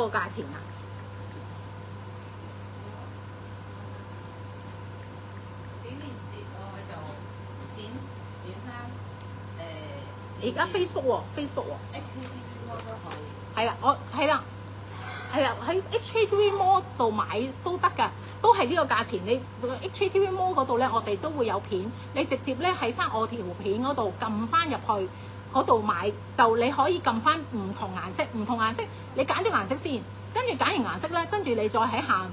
個價錢啊？點連接我就點翻而家 Facebook 喎，Facebook 喎。HKTV 都可以。係啦，係啦，喺 HKTV Mall 度買都得㗎，都係呢個價錢。你 HKTV Mall 嗰度咧，我哋都會有片，你直接咧喺翻我條片嗰度撳翻入去嗰度買，就你可以撳翻唔同顏色，唔同顏色你揀咗顏色先，跟住揀完顏色咧，跟住你再喺下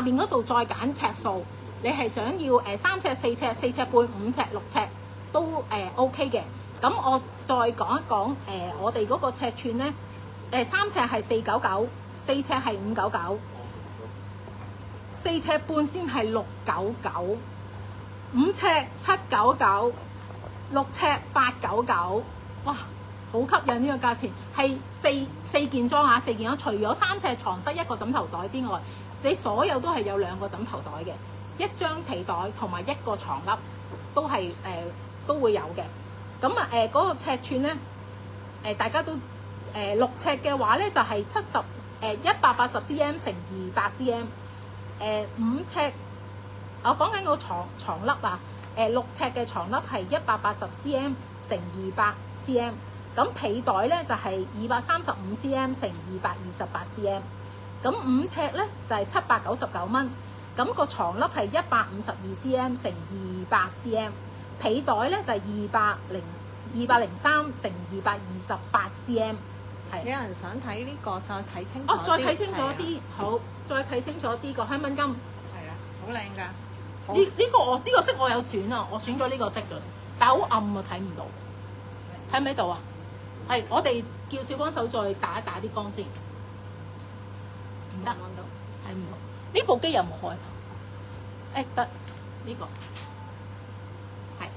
邊嗰度再揀尺數，你係想要3尺、4尺、4尺半、5尺、6尺都OK 嘅。咁我再講一講我哋嗰個尺寸咧。3尺係499，4尺係599，4尺半先係699，5尺799，6尺899，哇，好吸引呢個價錢，係四件裝啊，4件裝，除咗3尺床得一個枕頭袋之外，你所有都係有2個枕頭袋嘅，一張被袋同埋1個床笠都係都會有嘅。咁嗰個尺寸咧大家都。6尺嘅話咧就係180 cm 乘200 cm， 5尺，我講緊個床笠啊，6尺嘅床笠係180 cm 乘200 cm， 咁被袋咧就係235 cm 乘228 cm， 咁5尺咧就係799蚊，咁個床笠係152 cm 乘200 cm， 被袋咧就係203乘228 cm。有人想睇呢個，再睇清楚啲。再睇清楚啲，好，再睇清楚啲個香檳金。係啊，好靚㗎。呢個色我有選啊，我選咗呢個色㗎，但係好暗啊，睇唔到。睇唔睇到啊？係，我哋叫小幫手再打一打啲光先。唔得，睇唔到。呢部機有冇開？得，呢個係。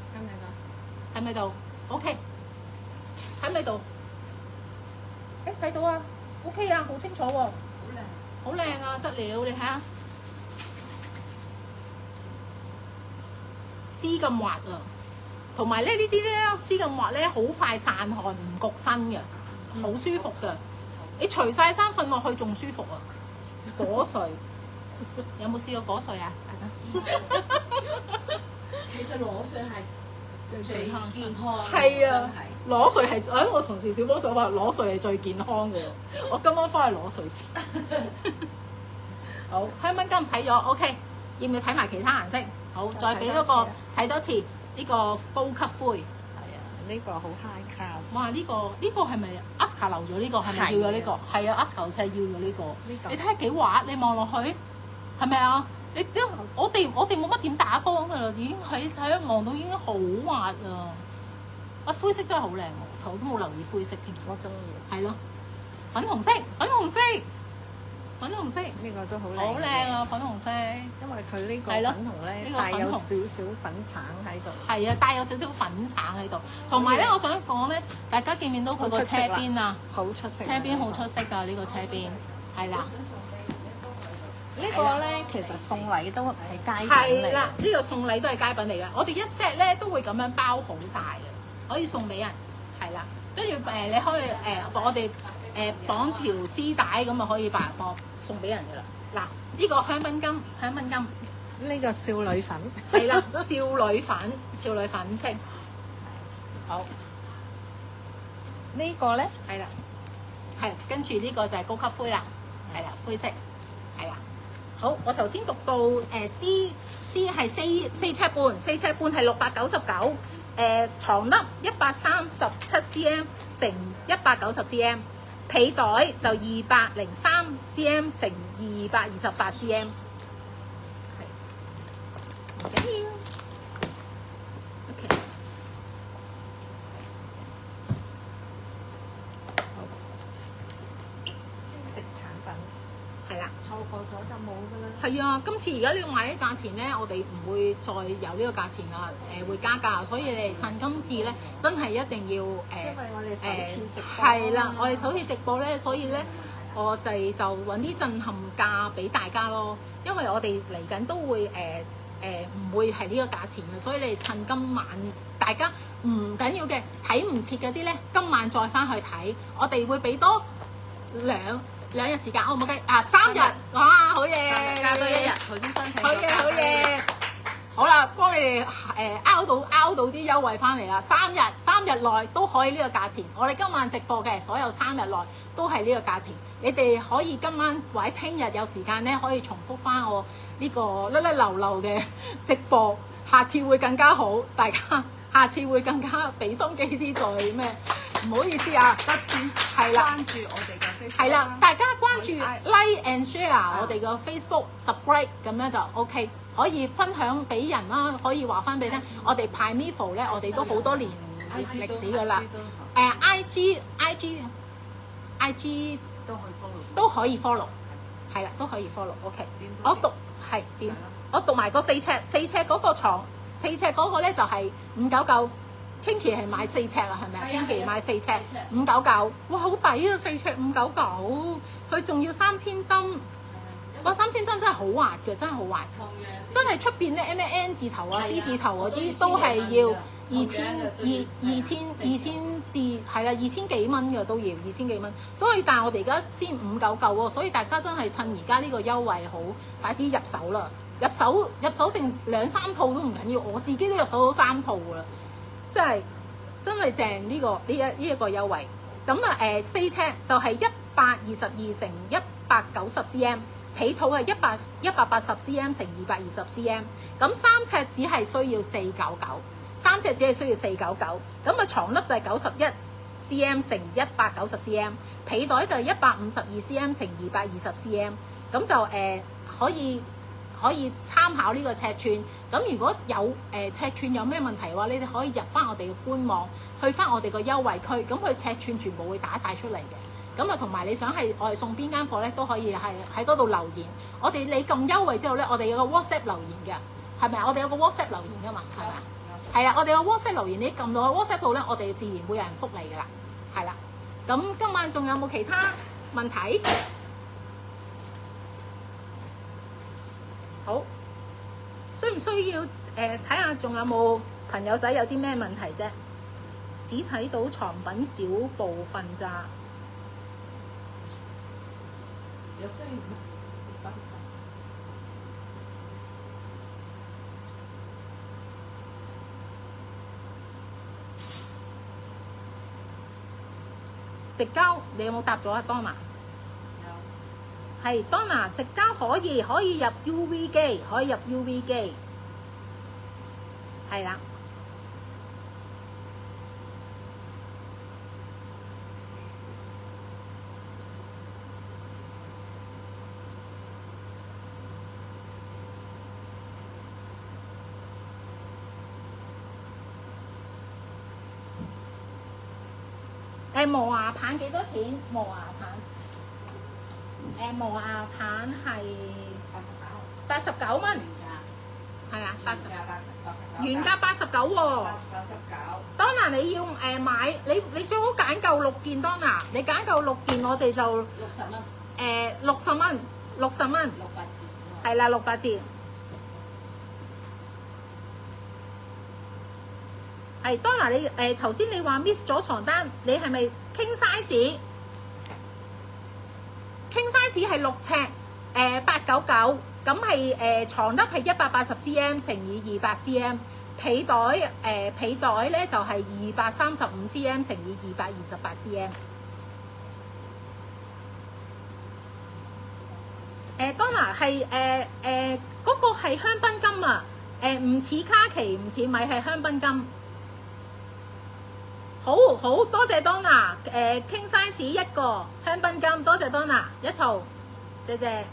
睇唔睇到？OK。睇唔睇到？睇到啊 ，OK 啊，好清楚喎，好靚，好靚啊，質料你睇下，絲咁滑啊，同埋咧呢啲咧絲咁滑咧，好快散汗，唔焗身嘅，好舒服㗎。你除晒衫瞓落去仲舒服啊！果睡有冇試過果睡啊？大家其實裸睡係最健康，係啊。裸睡係，我同事小幫手話裸睡係最健康嘅。我今晚翻去裸睡先。好，香檳金睇咗 OK， 要唔要睇埋其他顏色？好，再俾多個睇多次呢個高級灰。係啊，呢個好 high class。哇！呢個係咪 Aska 留咗呢個？係咪要咗呢個？係啊，Aska 就係要咗呢個。你睇下幾滑，你望落去係咪啊？你我哋冇乜點打光㗎啦，已經喺一望到已經好滑啊！灰色真係好靚喎，我都冇留意灰色添。我中意。係咯，粉紅色，粉紅色，粉紅色，呢個都好靚。好靚啊！粉紅色，因為佢呢個粉紅咧帶有少少粉橙喺度。係啊，帶有少少粉橙喺度。同埋咧，我想講咧，大家見唔見到佢個車邊啊？好出色。車邊好出色㗎，呢個車邊係啦。呢個咧其實送禮都係佳品嚟。係啦，呢個送禮都係佳品嚟嘅。我哋一 set 咧都會咁樣包好晒嘅。可以送俾人，係啦，跟住你可以我哋綁條絲帶咁啊，可以送俾人嘅啦。嗱，呢個香檳金，呢個少女粉，係啦，少女粉色，好。呢個咧係啦，係跟住呢個就係高級灰啦，係啦，灰色，係啦。好，我頭先讀到C 係4尺半，4尺半係699。床笠137 cm 乘190 cm， 被袋就203 cm 乘228 cm， 係唔緊要 ，OK， 好，超值產品，係啦。錯過咗就冇㗎啦。係啊，今次而家呢個買嘅價錢咧，我哋唔會再有呢個價錢啦，會加價，所以你哋趁今次咧，真係一定要因為我哋首次直播係啦，我哋首次直播咧，所以咧，我哋就揾啲震撼價俾大家咯，因為我哋嚟緊都會唔會係呢個價錢嘅，所以你哋趁今晚大家唔緊要嘅，睇唔切嗰啲咧，今晚再翻去睇，我哋會俾多2日時間，我冇計啊3日，哇好嘢！加多1日，頭先申請好嘢好嘢！好啦，幫你哋拗到啲優惠翻嚟啦！3日內都可以呢個價錢。我哋今晚直播嘅所有3日內都係呢個價錢。你哋可以今晚或者聽日有時間咧，可以重複翻我呢個甩甩流流嘅直播，下次會更加好。大家下次會更加俾心機啲再咩？唔好意思啊，係啦，關注我哋嘅 Facebook 係啦，大家關注 like and share 我哋個 Facebook subscribe 咁樣就 OK。可以分享俾人啦，可以話翻俾你聽。我哋派 Mivo 咧，我哋都好多年歷史噶啦。IG 都可以 follow， 係啦，都可以 follow。OK， 我讀係點？我讀埋個4尺嗰個床，4尺嗰個咧就係599。Kinky 係買4尺啊，係咪啊？Kinky 買4尺599，哇，好抵啊！4尺599，佢仲要3000針。哇！3000針真係好滑嘅，真係好滑。真係出邊咧 N 字頭啊、C 字頭嗰啲都係要2000至係啦，2000幾蚊嘅都要2000幾蚊。所以但係我哋而家先599喎，所以大家真係趁而家呢個優惠好，快啲入手啦！入手定2-3套都唔緊要，我自己都入手到3套㗎啦，真係正呢一個優惠。咁啊4尺就係122乘190 cm。被套係180 cm 乘220 cm， 咁3尺只係需要499，咁啊床粒就係91 cm 乘190 cm， 被袋就係152 cm 乘220 cm， 咁就可以參考呢個尺寸。咁如果有尺寸有咩問題嘅話，你哋可以入翻我哋嘅官網，去翻我哋個優惠區，咁佢尺寸全部會打晒出嚟嘅。咁啊，同埋你想係我哋送邊間貨咧，都可以係喺嗰度留言。你撳優惠之後咧，我哋有個 WhatsApp 留言嘅，係咪啊？我哋有個 WhatsApp 留言噶嘛，係咪啊？係啦，我哋有 WhatsApp 留言，你撳到個 WhatsApp 度咧，我哋自然會有人覆你噶啦，係啦。咁今晚仲有冇其他問題？好，需唔需要睇下仲有冇朋友仔有啲咩問題啫？只睇到床品少部分咋。有需要直交你有冇答咗啊 Donna？ 有，係 Donna 直交可以入 UV 機，可以入 UV 機，係啦。磨牙棒幾多錢？磨牙棒，磨牙棒係89蚊，係啊，89，原價89喎。Donna 你要買，你最好揀夠6件 Donna， 你揀夠6件我哋就60蚊，60蚊，係啦，600折。係 Donna， 你頭先你話 miss 咗床單，你係咪king size？king size 係6尺899，咁係床粒係180 cm 乘以200 cm， 被袋咧就係235 cm 乘以228 cm。Donna 係嗰個係香檳金啊，唔似卡其唔似米，係香檳金。好多謝 Donna， king size 一個香檳金，多謝 Donna 一套，謝謝。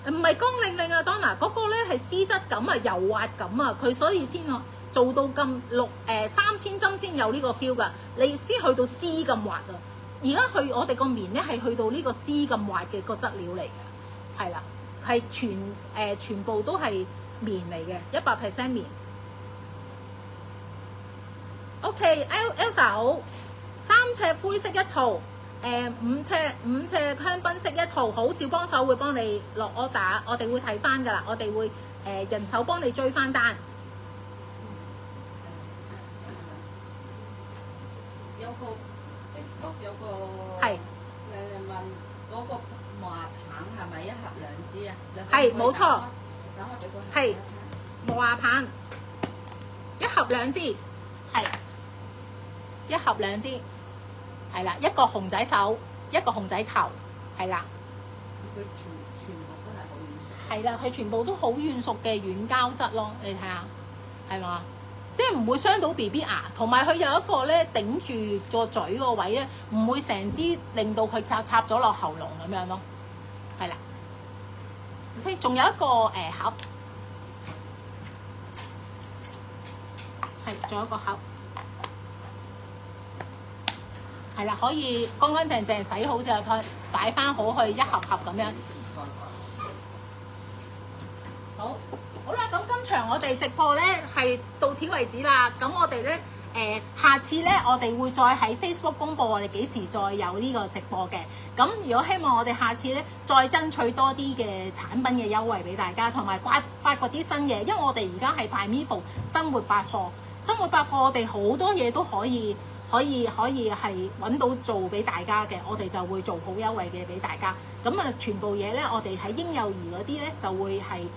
唔係光領領啊 Donna， 嗰個咧係絲質感啊、柔滑感啊，佢所以先做到咁3000針先有呢個 feel 㗎，你先去到絲咁滑啊。而家我哋個棉咧係去到呢個絲咁滑嘅個質料嚟嘅，係啦，係全部都係棉嚟嘅，100% 棉。OK，Elsa 好，3尺灰色一套，5尺香檳色一套，好少幫手會幫你落order，我哋會睇翻㗎啦，我哋會人手幫你追翻單。有個 Facebook Facebook 有個係你問嗰個磨牙棒係咪一盒兩支啊？係冇錯，打開俾個係磨牙棒一盒兩支，係一盒兩支，係啦，一個熊仔手，一個熊仔頭，係啦。佢全部都係好軟熟。係啦，佢全部都好軟熟嘅軟膠質咯，你睇下，係嘛？即係唔會傷到 BB 牙，同埋佢有一個咧頂住個嘴個位咧，唔會成支令到佢插咗落喉嚨咁樣咯，係啦。OK， 仲有一個盒，係，仲有一個盒，係啦，可以乾乾淨淨洗好之後，再擺翻好去一盒盒咁樣。好啦，咁今場我哋直播咧係到此為止啦。咁我哋咧下次咧我哋會再喺 Facebook 公佈我哋幾時再有呢個直播嘅。咁如果希望我哋下次咧再爭取多啲嘅產品嘅優惠俾大家，同埋發掘啲新嘢，因為我哋而家係派 Mivo 生活百貨，生活百貨我哋好多嘢都可以係揾到做俾大家嘅，我哋就會做好優惠嘅俾大家。咁啊，全部嘢咧我哋喺嬰幼兒嗰啲咧就會係。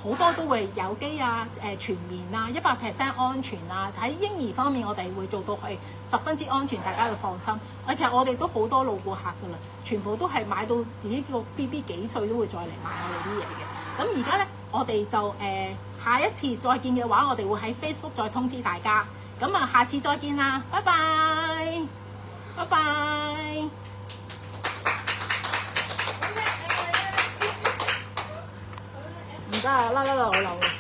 好多都會有機啊，全面啊，100% 安全啊。喺嬰兒方面，我哋會做到係十分之安全，大家要放心。其實我哋都好多老顧客㗎啦，全部都係買到自己個 BB 幾歲都會再嚟買我哋啲嘢嘅。咁而家咧，我哋就下一次再見嘅話，我哋會喺 Facebook 再通知大家。咁啊，下次再見啦，拜拜，拜拜。唔得啊，啦啦啦，我漏。